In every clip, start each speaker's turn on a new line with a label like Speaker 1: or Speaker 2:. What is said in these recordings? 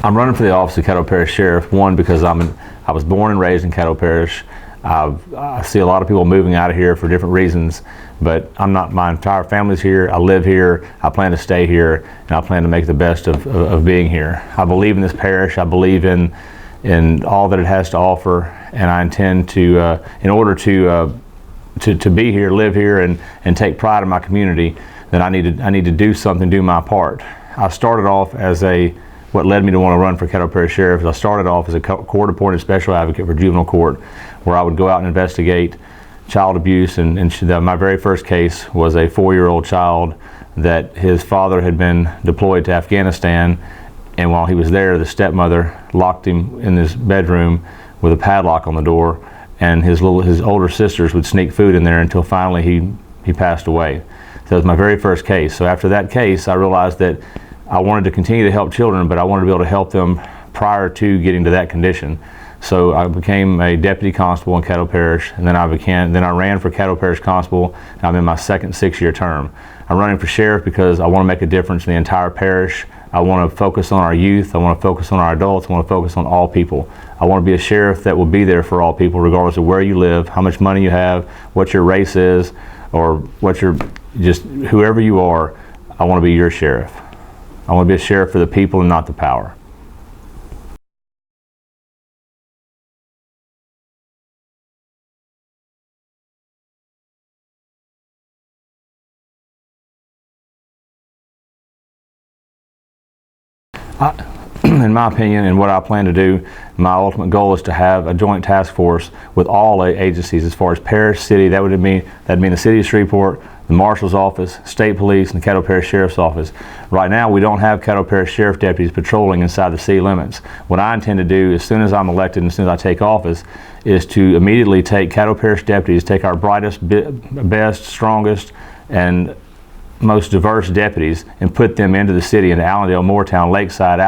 Speaker 1: I'm running for the office of Caddo Parish Sheriff, one, because I was born and raised in Caddo Parish. I see a lot of people moving out of here for different reasons, but I'm not. My entire family's here. I live here. I plan to stay here, and I plan to make the best of being here. I believe in this parish. I believe in all that it has to offer, and I intend to, in order to be here, live here, and take pride in my community, then I need to do something, do my part. I started off as what led me to want to run for Caddo Parish Sheriff is I started off as a court-appointed special advocate for juvenile court, where I would go out and investigate child abuse. And my very first case was a 4-year-old child that his father had been deployed to Afghanistan, and while he was there, the stepmother locked him in his bedroom with a padlock on the door, and his older sisters would sneak food in there until finally he passed away. So that was my very first case. So after that case, I realized that I wanted to continue to help children, but I wanted to be able to help them prior to getting to that condition. So I became a deputy constable in Caddo Parish, and then I ran for Caddo Parish Constable, and I'm in my second 6-year term. I'm running for sheriff because I want to make a difference in the entire parish. I want to focus on our youth. I want to focus on our adults. I want to focus on all people. I want to be a sheriff that will be there for all people, regardless of where you live, how much money you have, what your race is, or just whoever you are. I want to be your sheriff. I want to be a sheriff for the people and not the power. In my opinion, and what I plan to do, my ultimate goal is to have a joint task force with all agencies, as far as parish, city. That'd mean the city of Shreveport, the marshal's office, state police, and the Caddo Parish Sheriff's office. Right now, we don't have Caddo Parish Sheriff deputies patrolling inside the city limits. What I intend to do, as soon as I'm elected and as soon as I take office, is to immediately take Caddo Parish deputies, take our brightest, best, strongest, and most diverse deputies, and put them into the city, into Allendale, Moortown, Lakeside,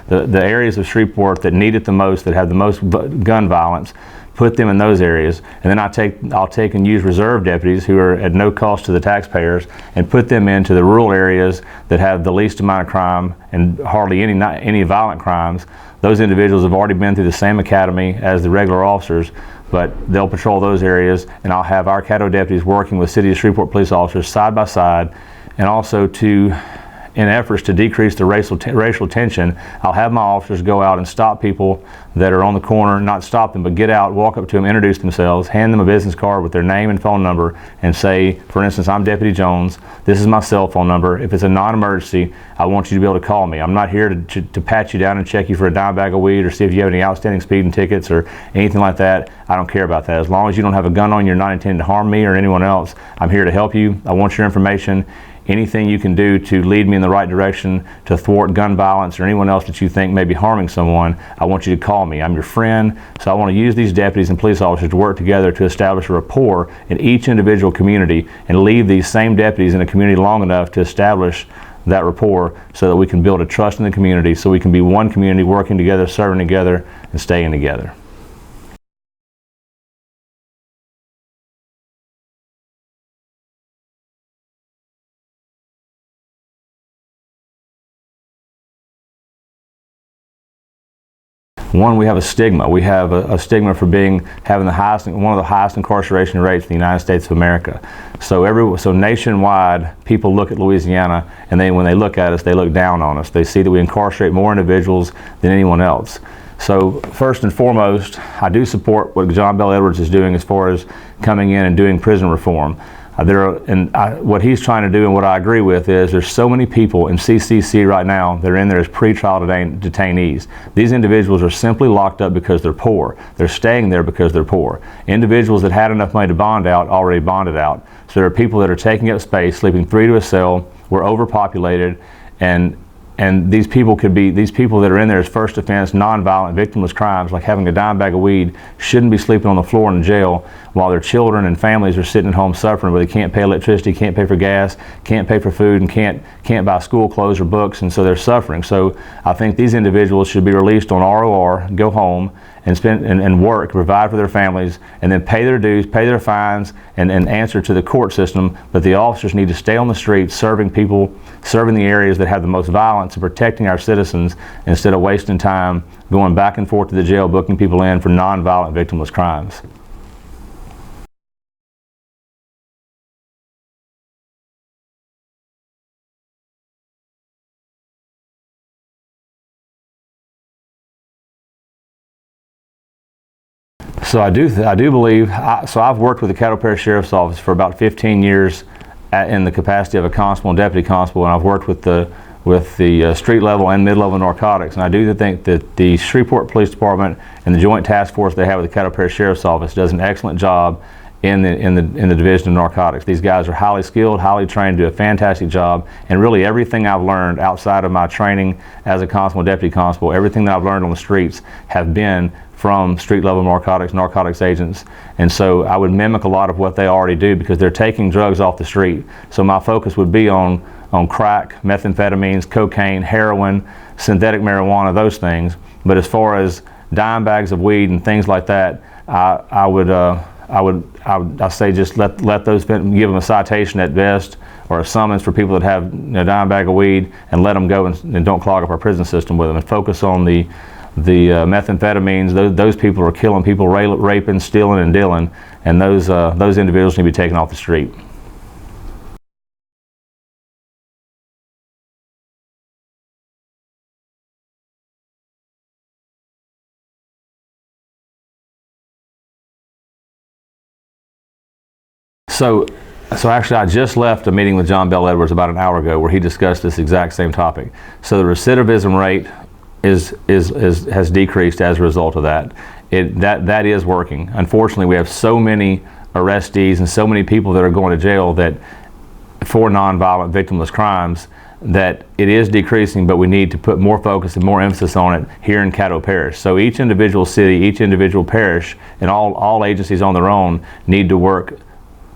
Speaker 1: the areas of Shreveport that need it the most, that have the most gun violence. Put them in those areas, and then I'll take and use reserve deputies who are at no cost to the taxpayers, and put them into the rural areas that have the least amount of crime and hardly any violent crimes. Those individuals have already been through the same academy as the regular officers, but they'll patrol those areas, and I'll have our Caddo deputies working with City of Shreveport police officers side by side, and also in efforts to decrease the racial tension, I'll have my officers go out and stop people that are on the corner, not stop them, but get out, walk up to them, introduce themselves, hand them a business card with their name and phone number, and say, for instance, I'm Deputy Jones, this is my cell phone number. If it's a non-emergency, I want you to be able to call me. I'm not here to pat you down and check you for a dime bag of weed or see if you have any outstanding speeding tickets or anything like that. I don't care about that. As long as you don't have a gun on you, you're not intending to harm me or anyone else, I'm here to help you. I want your information. Anything you can do to lead me in the right direction, to thwart gun violence or anyone else that you think may be harming someone, I want you to call me. I'm your friend, so I want to use these deputies and police officers to work together to establish a rapport in each individual community, and leave these same deputies in a community long enough to establish that rapport so that we can build a trust in the community, so we can be one community working together, serving together, and staying together. One, we have a stigma. We have a stigma for having one of the highest incarceration rates in the United States of America. So nationwide, people look at Louisiana, and when they look at us, they look down on us. They see that we incarcerate more individuals than anyone else. So first and foremost, I do support what John Bell Edwards is doing as far as coming in and doing prison reform. What he's trying to do, and what I agree with, is there's so many people in CCC right now that are in there as pretrial detainees. These individuals are simply locked up because they're poor. They're staying there because they're poor. Individuals that had enough money to bond out already bonded out. So there are people that are taking up space, sleeping 3 to a cell. We're overpopulated, and these people that are in there as first offense, nonviolent, victimless crimes, like having a dime bag of weed, shouldn't be sleeping on the floor in jail while their children and families are sitting at home suffering, where they can't pay electricity, can't pay for gas, can't pay for food, and can't buy school clothes or books, and so they're suffering. So I think these individuals should be released on ROR, go home, and spend and work, provide for their families, and then pay their dues, pay their fines, and answer to the court system. But the officers need to stay on the streets, serving people, serving the areas that have the most violence, and protecting our citizens instead of wasting time going back and forth to the jail, booking people in for non-violent victimless crimes. So I do believe, so I've worked with the Caddo Parish Sheriff's Office for about 15 years in the capacity of a constable and deputy constable, and I've worked with the street level and mid-level narcotics. And I do think that the Shreveport Police Department and the joint task force they have with the Caddo Parish Sheriff's Office does an excellent job in the division of narcotics. These guys are highly skilled, highly trained, do a fantastic job, and really everything I've learned outside of my training as a constable and deputy constable, everything that I've learned on the streets have been from street level narcotics agents. And so I would mimic a lot of what they already do because they're taking drugs off the street. So my focus would be on crack, methamphetamines, cocaine, heroin, synthetic marijuana, those things. But as far as dime bags of weed and things like that, I would say just let those, give them a citation at best or a summons for people that have a dime bag of weed, and let them go and don't clog up our prison system with them, and focus on the methamphetamines. Those people are killing people, raping, stealing, and dealing, and those individuals need to be taken off the street. So actually I just left a meeting with John Bell Edwards about an hour ago where he discussed this exact same topic. So the recidivism rate has decreased as a result of that. That is working. Unfortunately, we have so many arrestees and so many people that are going to jail that for nonviolent victimless crimes that it is decreasing, but we need to put more focus and more emphasis on it here in Caddo Parish. So each individual city, each individual parish, and all agencies on their own need to work.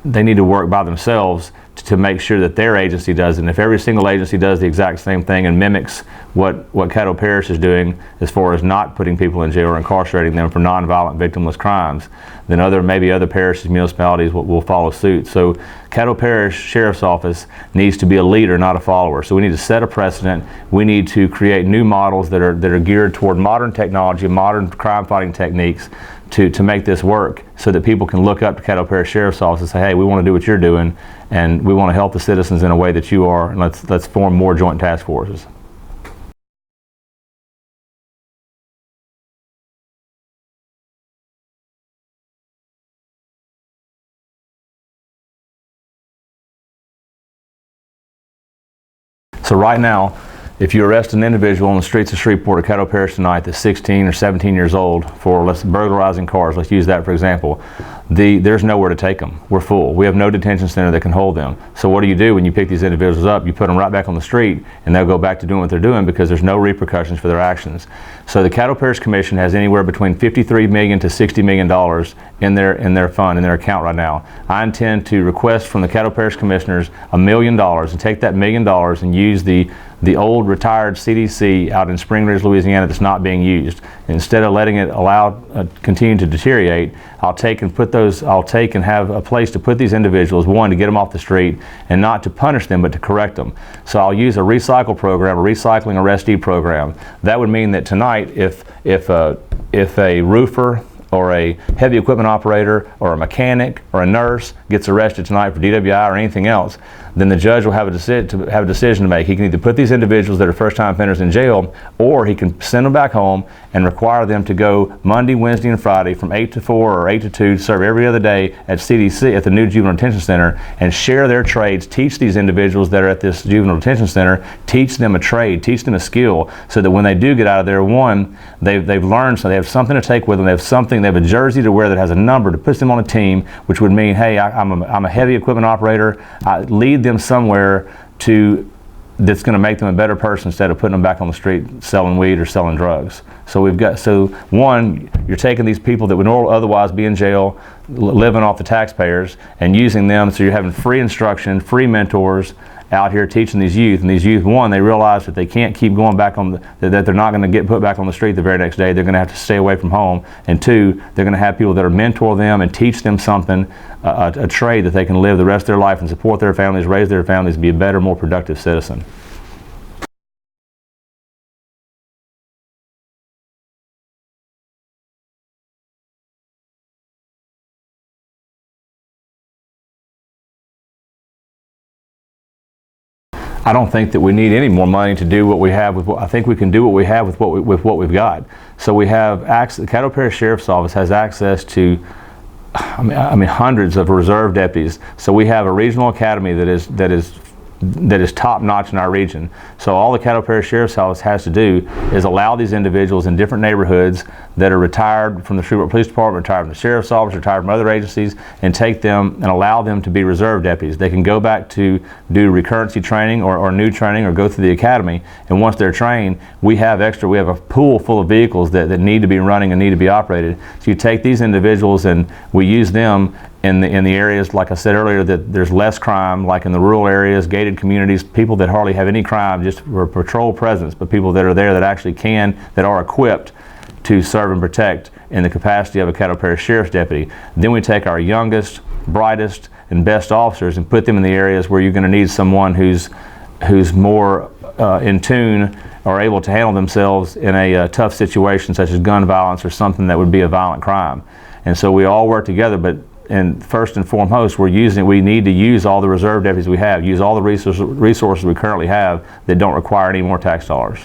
Speaker 1: They need to work by themselves to make sure that their agency does it. And if every single agency does the exact same thing and mimics what Caddo Parish is doing as far as not putting people in jail or incarcerating them for nonviolent victimless crimes, then maybe other parishes, municipalities will follow suit. So Caddo Parish Sheriff's Office needs to be a leader, not a follower. So we need to set a precedent. We need to create new models that are geared toward modern technology, modern crime fighting techniques to make this work, so that people can look up to Caddo Parish Sheriff's Office and say, hey, we want to do what you're doing, and we want to help the citizens in a way that you are, and let's form more joint task forces. So right now, if you arrest an individual on the streets of Shreveport or Caddo Parish tonight that's 16 or 17 years old for burglarizing cars, let's use that for example, there's nowhere to take them. We're full. We have no detention center that can hold them. So what do you do when you pick these individuals up? You put them right back on the street, and they'll go back to doing what they're doing because there's no repercussions for their actions. So the Caddo Parish Commission has anywhere between $53 million to $60 million in their fund, in their account right now. I intend to request from the Caddo Parish Commissioners $1 million and take that $1 million and use the old retired CDC out in Spring Ridge, Louisiana that's not being used. Instead of letting it continue to deteriorate, I'll take and have a place to put these individuals, one, to get them off the street, and not to punish them, but to correct them. So I'll use a recycle program, a recycling arrestee program. That would mean that tonight, if a roofer or a heavy equipment operator or a mechanic or a nurse gets arrested tonight for DWI or anything else, then the judge will have a decision to make. He can either put these individuals that are first-time offenders in jail, or he can send them back home and require them to go Monday, Wednesday, and Friday from 8 to 4 or 8 to 2 to serve every other day at CDC, at the new Juvenile Detention Center, and share their trades, teach these individuals that are at this Juvenile Detention Center, teach them a trade, teach them a skill, so that when they do get out of there, one, they've learned, so they have something to take with them, they have a jersey to wear that has a number to put them on a team, which would mean, hey, I'm a heavy equipment operator, lead them somewhere that's going to make them a better person instead of putting them back on the street selling weed or selling drugs. So one, you're taking these people that would otherwise be in jail, living off the taxpayers, and using them, so you're having free instruction, free mentors, out here teaching these youth, and these youth, one, they realize that they can't keep going back on that they're not going to get put back on the street the very next day. They're going to have to stay away from home, and two, they're going to have people that are mentor them and teach them something, a trade that they can live the rest of their life and support their families, raise their families, be a better, more productive citizen. I don't think that we need any more money to do what we have with I think we can do what we have with what we've got. So we have access, the Caddo Parish Sheriff's Office has access to I mean hundreds of reserve deputies. So we have a regional academy that is top notch in our region. So all the Caddo Parish Sheriff's Office has to do is allow these individuals in different neighborhoods that are retired from the Shreveport Police Department, retired from the Sheriff's Office, retired from other agencies, and take them and allow them to be reserve deputies. They can go back to do recurrency training or new training or go through the academy, and once they're trained, we have a pool full of vehicles that need to be running and need to be operated. So you take these individuals and we use them in the areas, like I said earlier, that there's less crime, like in the rural areas, gated communities, people that hardly have any crime, just for patrol presence, but people that are there that actually that are equipped to serve and protect in the capacity of a Caddo Parish Sheriff's deputy. Then we take our youngest, brightest, and best officers and put them in the areas where you're going to need someone who's more in tune or able to handle themselves in a tough situation such as gun violence or something that would be a violent crime. And so we all work together, and first and foremost, we need to use all the reserve deputies we have, use all the resources we currently have that don't require any more tax dollars.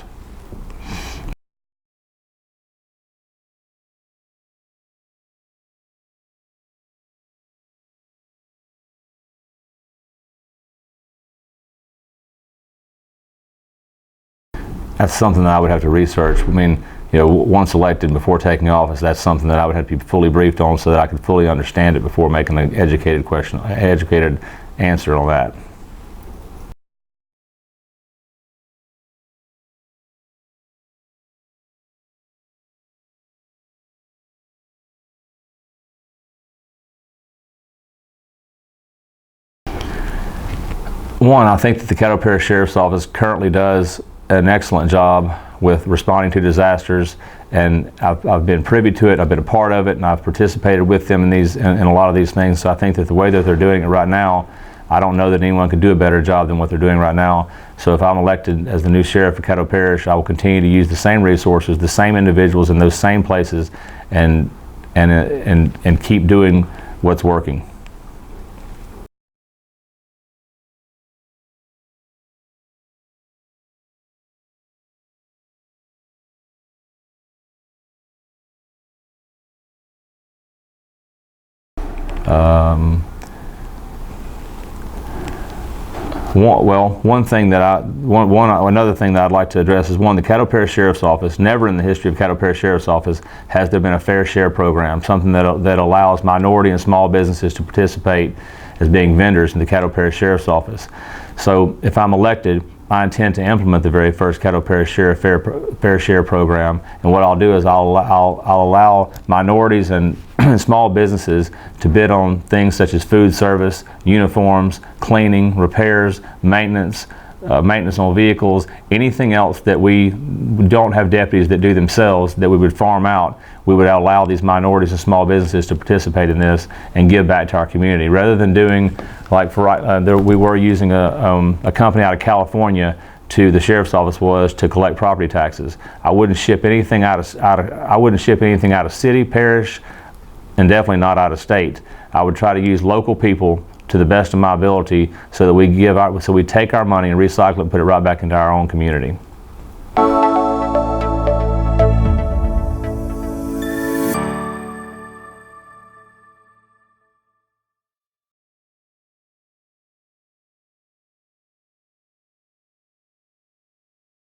Speaker 1: That's something that I would have to research. I mean, once elected, before taking office, that's something that I would have to be fully briefed on so that I could fully understand it before making an educated answer on that. One, I think that the Caddo Parish Sheriff's Office currently does an excellent job with responding to disasters, and I've been privy to it, I've been a part of it, and I've participated with them in a lot of these things. So I think that the way that they're doing it right now, I don't know that anyone could do a better job than what they're doing right now. So if I'm elected as the new sheriff of Caddo Parish, I will continue to use the same resources, the same individuals in those same places, and keep doing what's working. Another thing that I'd like to address is the Caddo Parish Sheriff's Office, never in the history of Caddo Parish Sheriff's Office has there been a fair share program, something that allows minority and small businesses to participate as being vendors in the Caddo Parish Sheriff's Office. So if I'm elected, I intend to implement the very first Caddo Parish Sheriff Fair Share program, and what I'll do is I'll allow minorities and small businesses to bid on things such as food service, uniforms, cleaning, repairs, maintenance on vehicles, anything else that we don't have deputies that do themselves that we would farm out. We would allow these minorities and small businesses to participate in this and give back to our community, rather than doing like we were using a company out of California the sheriff's office was to collect property taxes. I wouldn't ship anything out of city, parish, and definitely not out of state. I would try to use local people to the best of my ability so that we take our money and recycle it and put it right back into our own community.